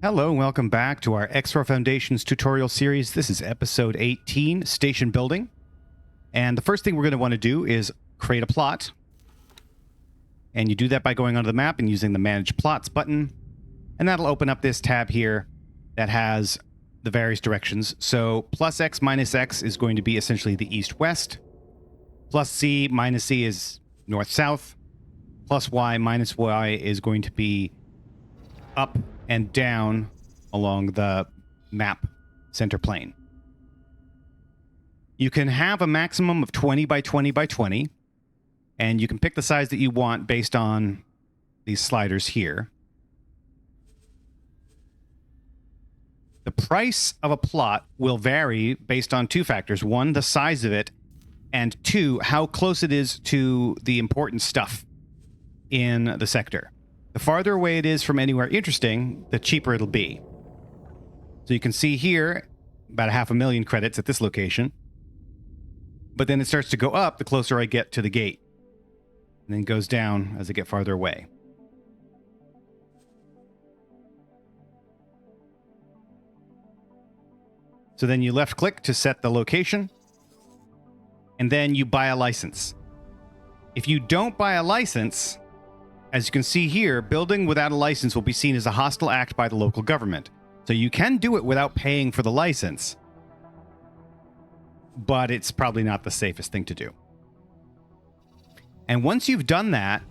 Hello and welcome back to our XR Foundations tutorial series. This is episode 18, Station Building. And the first thing we're going to want to do is create a plot. And you do that by going onto the map and using the Manage Plots button. And that'll open up this tab here that has the various directions. So plus X minus X is going to be essentially the east-west. Plus C minus C is north-south. Plus Y minus Y is going to be up and down along the map center plane. You can have a maximum of 20 by 20 by 20, and you can pick the size that you want based on these sliders here. The price of a plot will vary based on two factors. One, the size of it, and two, how close it is to the important stuff in the sector. The farther away it is from anywhere interesting, the cheaper it'll be. So you can see here, about 500,000 credits at this location. But then it starts to go up the closer I get to the gate. And then goes down as I get farther away. So then you left click to set the location. And then you buy a license. If you don't buy a license, as you can see here, building without a license will be seen as a hostile act by the local government. So you can do it without paying for the license, but it's probably not the safest thing to do. And once you've done that,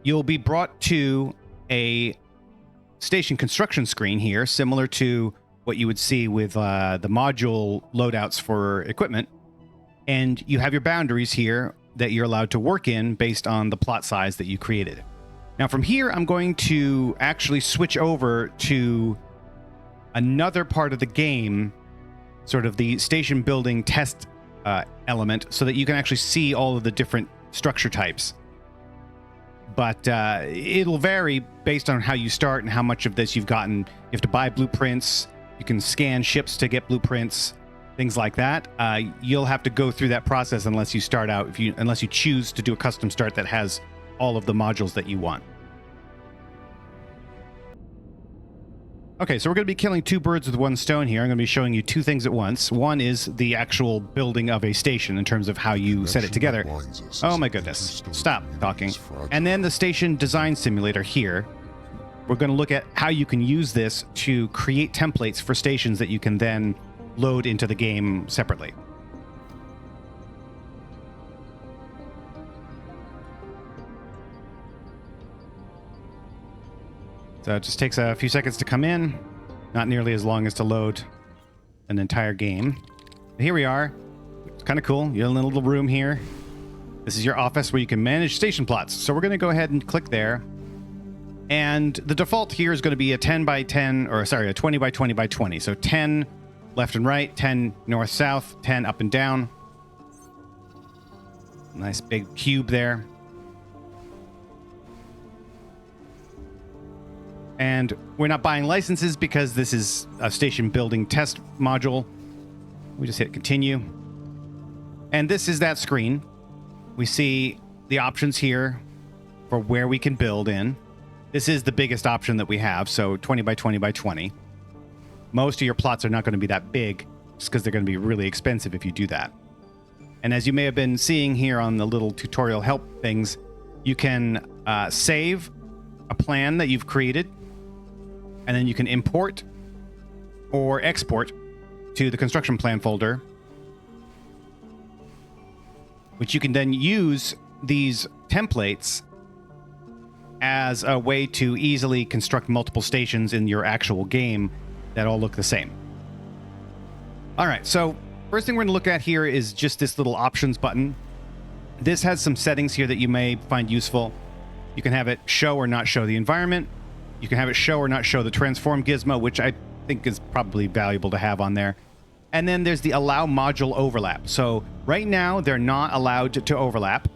you'll be brought to a station construction screen here, similar to what you would see with the module loadouts for equipment. And you have your boundaries here that you're allowed to work in based on the plot size that you created. Now from here, I'm going to actually switch over to another part of the game, sort of the station building test element, so that you can actually see all of the different structure types. But it'll vary based on how you start and how much of this you've gotten. You have to buy blueprints. You can scan ships to get blueprints. Things like that. You'll have to go through that process unless you start out, unless you choose to do a custom start that has all of the modules that you want. Okay, so we're going to be killing two birds with one stone here. I'm going to be showing you two things at once. One is the actual building of a station in terms of how you set it together. Oh my goodness. Stop talking. And then the station design simulator here. We're going to look at how you can use this to create templates for stations that you can then load into the game separately. So it just takes a few seconds to come in, not nearly as long as to load an entire game. But here we are. It's kind of cool. You're in a little room here. This is your office where you can manage station plots. So we're going to go ahead and click there. And the default here is going to be a 10 by 10, or sorry, a 20 by 20 by 20. So 10 left and right, 10 north south, 10 up and down. Nice big cube there. And we're not buying licenses because this is a station building test module. We just hit continue. And this is that screen. We see the options here for where we can build in. This is the biggest option that we have, so 20 by 20 by 20. Most of your plots are not going to be that big, just because they're going to be really expensive if you do that. And as you may have been seeing here on the little tutorial help things, you can save a plan that you've created, and then you can import or export to the construction plan folder, which you can then use these templates as a way to easily construct multiple stations in your actual game that all look the same. All right, so first thing we're going to look at here is just this little options button. This has some settings here that you may find useful. You can have it show or not show the environment. You can have it show or not show the transform gizmo, which I think is probably valuable to have on there. And then there's the allow module overlap. So right now they're not allowed to overlap,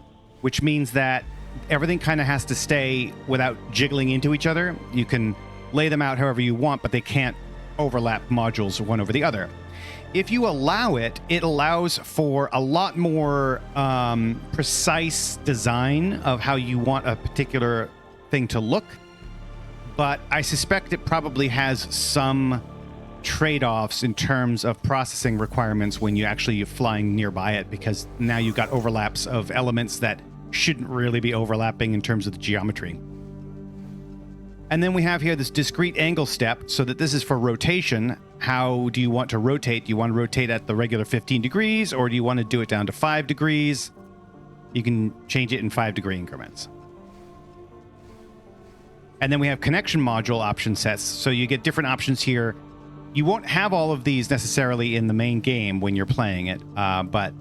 which means that everything kind of has to stay without jiggling into each other. You can lay them out however you want, but they can't overlap modules one over the other. If you allow it, it allows for a lot more precise design of how you want a particular thing to look. but I suspect it probably has some trade-offs in terms of processing requirements when you actually flying nearby it, because now you've got overlaps of elements that shouldn't really be overlapping in terms of the geometry. And then we have here this discrete angle step, so that this is for rotation. How do you want to rotate? Do you want to rotate at the regular 15 degrees, or do you want to do it down to 5 degrees? You can change it in 5-degree increments. And then we have connection module option sets, so you get different options here. You won't have all of these necessarily in the main game when you're playing it, but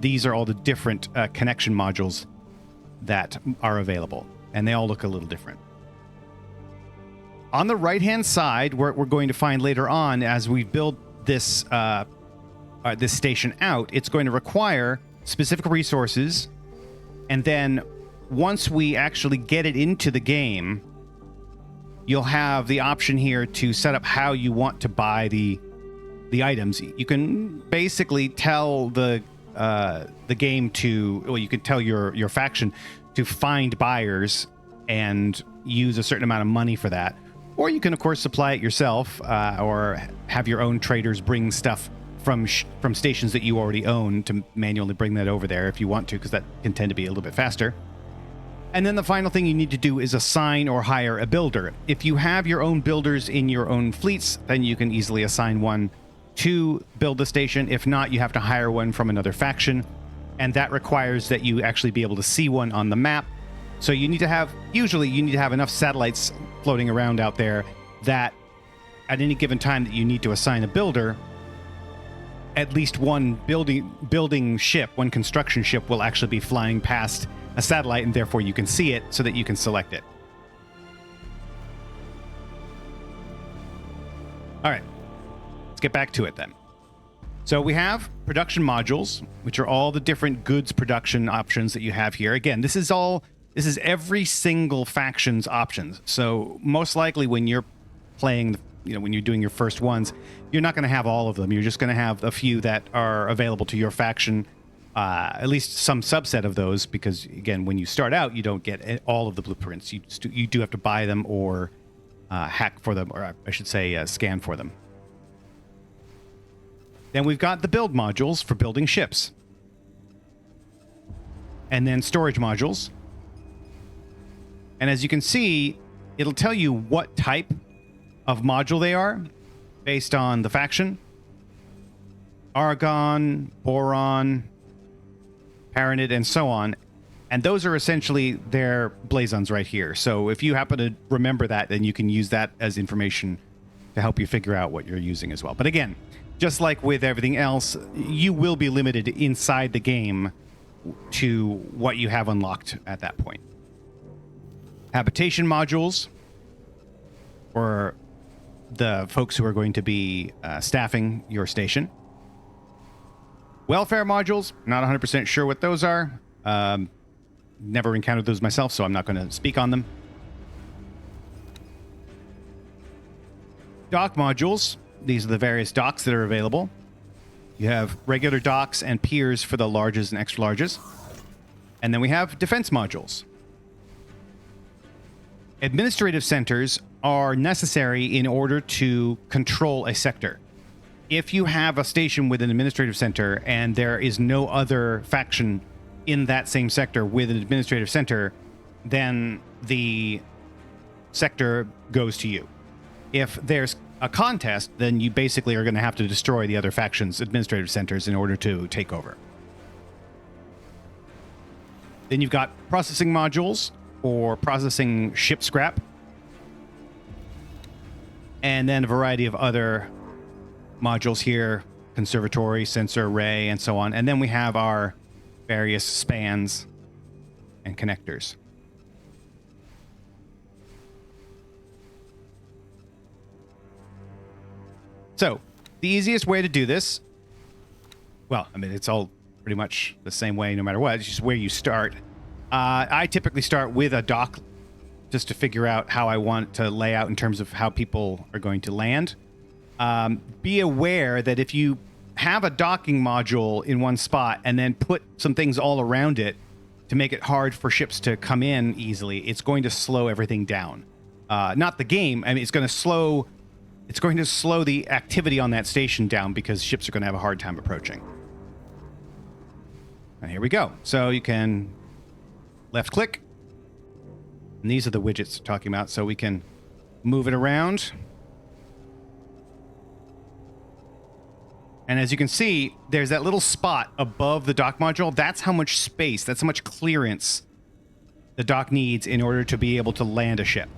these are all the different connection modules that are available, and they all look a little different. On the right-hand side, what we're going to find later on as we build this this station out, it's going to require specific resources, and then once we actually get it into the game, you'll have the option here to set up how you want to buy the items. You can basically tell the game to, well, you can tell your faction to find buyers and use a certain amount of money for that. Or you can, of course, supply it yourself, or have your own traders bring stuff from stations that you already own to manually bring that over there if you want to, because that can tend to be a little bit faster. And then the final thing you need to do is assign or hire a builder. If you have your own builders in your own fleets, then you can easily assign one to build the station. If not, you have to hire one from another faction, and that requires that you actually be able to see one on the map. So you need to have, usually you need to have enough satellites floating around out there that at any given time that you need to assign a builder, at least one building ship, one construction ship will actually be flying past a satellite, and therefore you can see it so that you can select it. All right, let's get back to it then. So we have production modules, which are all the different goods production options that you have here. Again, this is every single faction's options. So most likely when you're playing, when you're doing your first ones, you're not going to have all of them. You're just going to have a few that are available to your faction, at least some subset of those, because again, when you start out, you don't get all of the blueprints. You do have to buy them or hack for them, or I should say scan for them. Then we've got the build modules for building ships. And then storage modules. And as you can see, it'll tell you what type of module they are based on the faction. Argon, boron, paranid, and so on. And those are essentially their blazons right here. So if you happen to remember that, then you can use that as information to help you figure out what you're using as well. But again, just like with everything else, you will be limited inside the game to what you have unlocked at that point. Habitation modules for the folks who are going to be staffing your station. Welfare modules, not 100% sure what those are. Never encountered those myself, so I'm not going to speak on them. Dock modules, these are the various docks that are available. You have regular docks and piers for the larges and extra larges. And then we have defense modules. Administrative centers are necessary in order to control a sector. If you have a station with an administrative center and there is no other faction in that same sector with an administrative center, then the sector goes to you. If there's a contest, then you basically are going to have to destroy the other faction's administrative centers in order to take over. Then you've got processing modules for processing ship scrap. And then a variety of other modules here, conservatory, sensor array, and so on. And then we have our various spans and connectors. So the easiest way to do this, well, I mean, it's all pretty much the same way no matter what. It's just where you start. I typically start with a dock just to figure out how I want to lay out in terms of how people are going to land. Be aware that if you have a docking module in one spot and then put some things all around it to make it hard for ships to come in easily, it's going to slow everything down. not the game. I mean, it's going to slow the activity on that station down because ships are going to have a hard time approaching. And here we go. So you can left click. And these are the widgets we're talking about. So we can move it around. And as you can see, there's that little spot above the dock module. That's how much space, that's how much clearance the dock needs in order to be able to land a ship.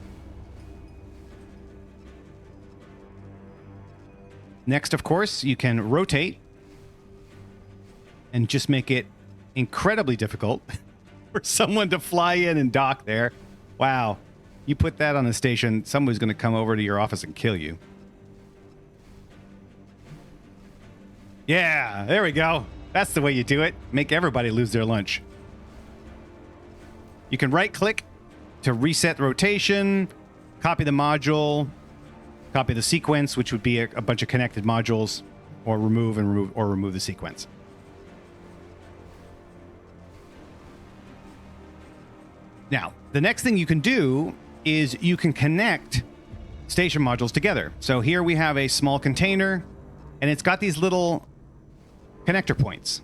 Next, of course, you can rotate and just make it incredibly difficult for someone to fly in and dock there. Wow. You put that on a station, somebody's going to come over to your office and kill you. Yeah, there we go. That's the way you do it. Make everybody lose their lunch. You can right-click to reset the rotation, copy the module, copy the sequence, which would be a bunch of connected modules, or remove the sequence. Now, the next thing you can do is you can connect station modules together. So here we have a small container, and it's got these little connector points.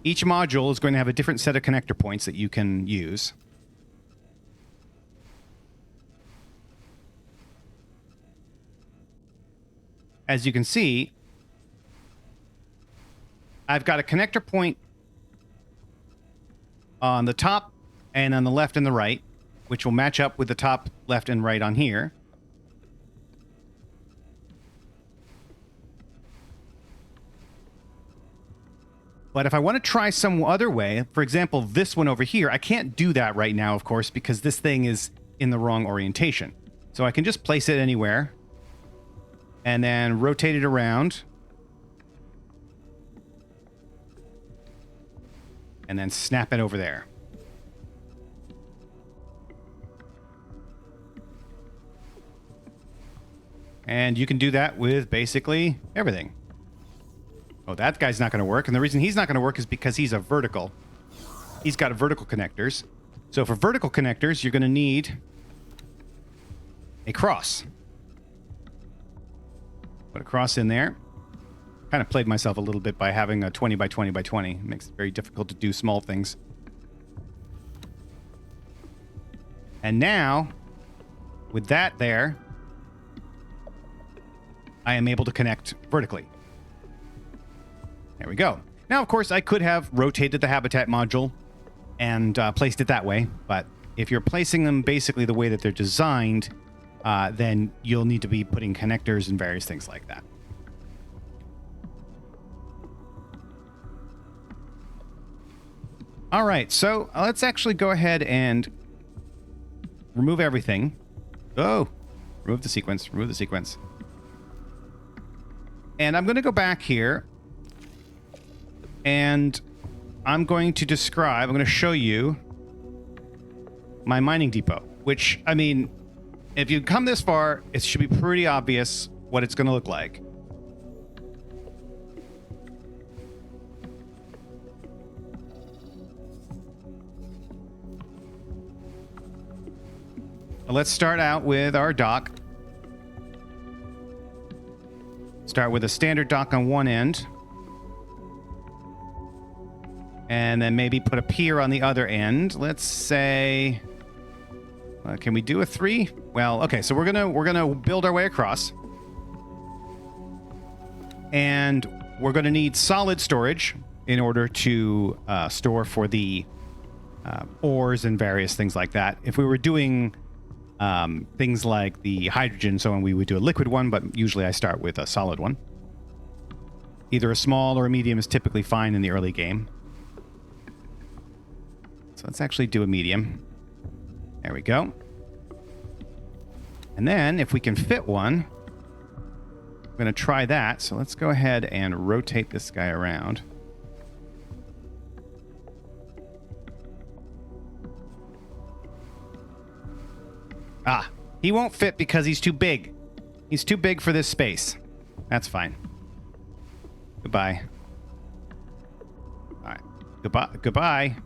Each module is going to have a different set of connector points that you can use. As you can see, I've got a connector point on the top and on the left and the right, which will match up with the top, left, and right on here. But if I want to try some other way, for example, this one over here, I can't do that right now, of course, because this thing is in the wrong orientation. So I can just place it anywhere and then rotate it around and then snap it over there. And you can do that with basically everything. Oh, that guy's not going to work. And the reason he's not going to work is because he's a vertical. He's got vertical connectors. So for vertical connectors, you're going to need a cross. Put a cross in there. Kind of played myself a little bit by having a 20 by 20 by 20. It makes it very difficult to do small things. And now, with that there, I am able to connect vertically. There we go. Now, of course, I could have rotated the habitat module and placed it that way, but if you're placing them basically the way that they're designed, then you'll need to be putting connectors and various things like that. All right, so let's actually go ahead and remove everything. Oh, remove the sequence, remove the sequence. And I'm going to go back here. And I'm going to show you my mining depot, which, I mean, if you come this far, it should be pretty obvious what it's going to look like. Let's start out with our dock. Start with a standard dock on one end. And then maybe put a pier on the other end. Let's say, can we do a 3? Well, okay, so we're gonna build our way across, and we're gonna need solid storage in order to store for the ores and various things like that. If we were doing things like the hydrogen, so on, we would do a liquid one, but usually I start with a solid one. Either a small or a medium is typically fine in the early game. So let's actually do a medium. There we go. And then if we can fit one, I'm going to try that. So let's go ahead and rotate this guy around. Ah, he won't fit because he's too big. He's too big for this space. That's fine. Goodbye. All right. Goodbye.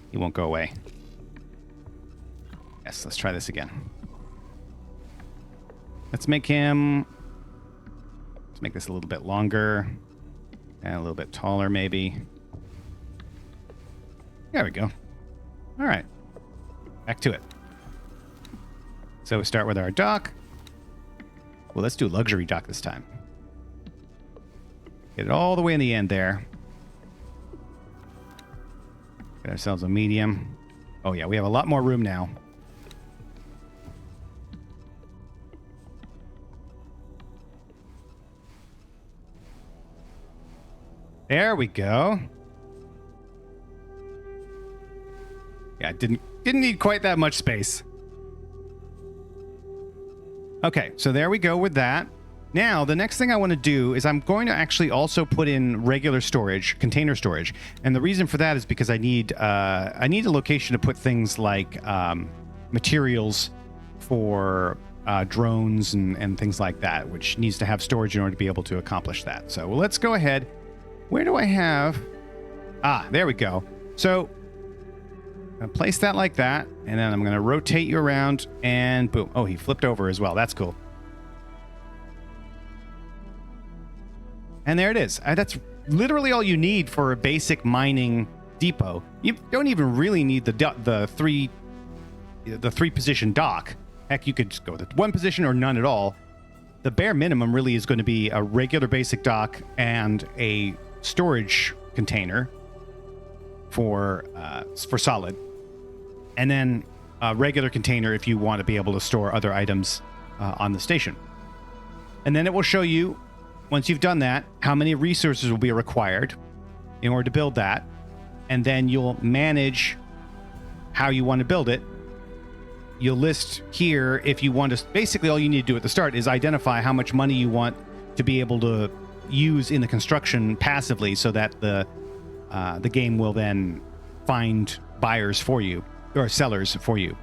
He won't go away. Yes, let's try this again. Let's make this a little bit longer and a little bit taller, maybe. There we go. All right. Back to it. So we start with our dock. Well, let's do luxury dock this time. Get it all the way in the end there. Get ourselves a medium. Oh yeah, we have a lot more room now. There we go. Yeah, didn't need quite that much space. Okay, so there we go with that. Now, the next thing I want to do is I'm going to actually also put in regular storage, container storage. And the reason for that is because I need a location to put things like materials for drones and things like that, which needs to have storage in order to be able to accomplish that. So let's go ahead. Where do I have? There we go. So I'm going to place that like that, and then I'm going to rotate you around, and boom. Oh, he flipped over as well. That's cool. And there it is. That's literally all you need for a basic mining depot. You don't even really need the three position dock. Heck, you could just go with one position or none at all. The bare minimum really is going to be a regular basic dock and a storage container for solid, and then a regular container if you want to be able to store other items on the station. And then it will show you, once you've done that, how many resources will be required in order to build that, and then you'll manage how you want to build it. You'll list here if you want to. Basically, all you need to do at the start is identify how much money you want to be able to use in the construction passively, so that the game will then find buyers for you, or sellers for you.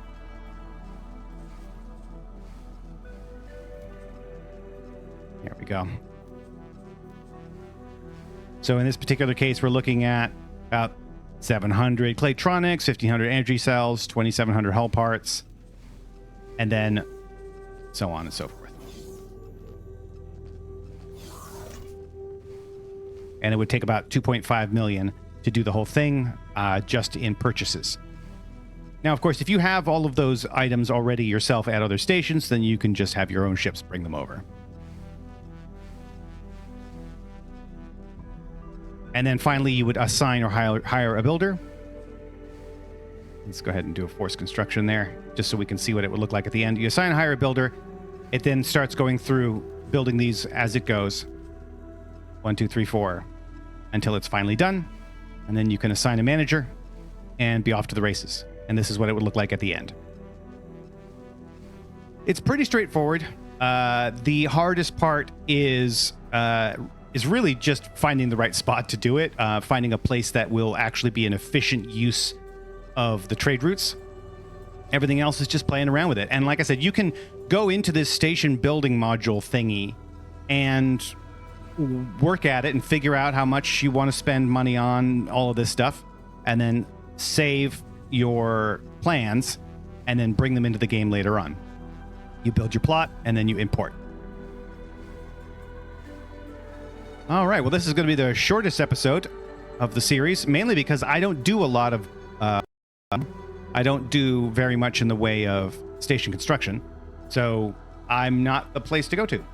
There we go. So in this particular case, we're looking at about 700 Claytronics, 1,500 energy cells, 2,700 hull parts, and then so on and so forth. And it would take about 2.5 million to do the whole thing, just in purchases. Now, of course, if you have all of those items already yourself at other stations, then you can just have your own ships bring them over. And then finally, you would assign or hire a builder. Let's go ahead and do a forced construction there, just so we can see what it would look like at the end. You assign and hire a builder. It then starts going through building these as it goes. 1, 2, 3, 4, until it's finally done. And then you can assign a manager and be off to the races. And this is what it would look like at the end. It's pretty straightforward. The hardest part is really just finding the right spot to do it, finding a place that will actually be an efficient use of the trade routes. Everything else is just playing around with it. And like I said, you can go into this station building module thingy and work at it and figure out how much you want to spend money on all of this stuff, and then save your plans and then bring them into the game later on. You build your plot and then you import. All right, well, this is going to be the shortest episode of the series, mainly because I don't do a lot of I don't do very much in the way of station construction, so I'm not the place to go to.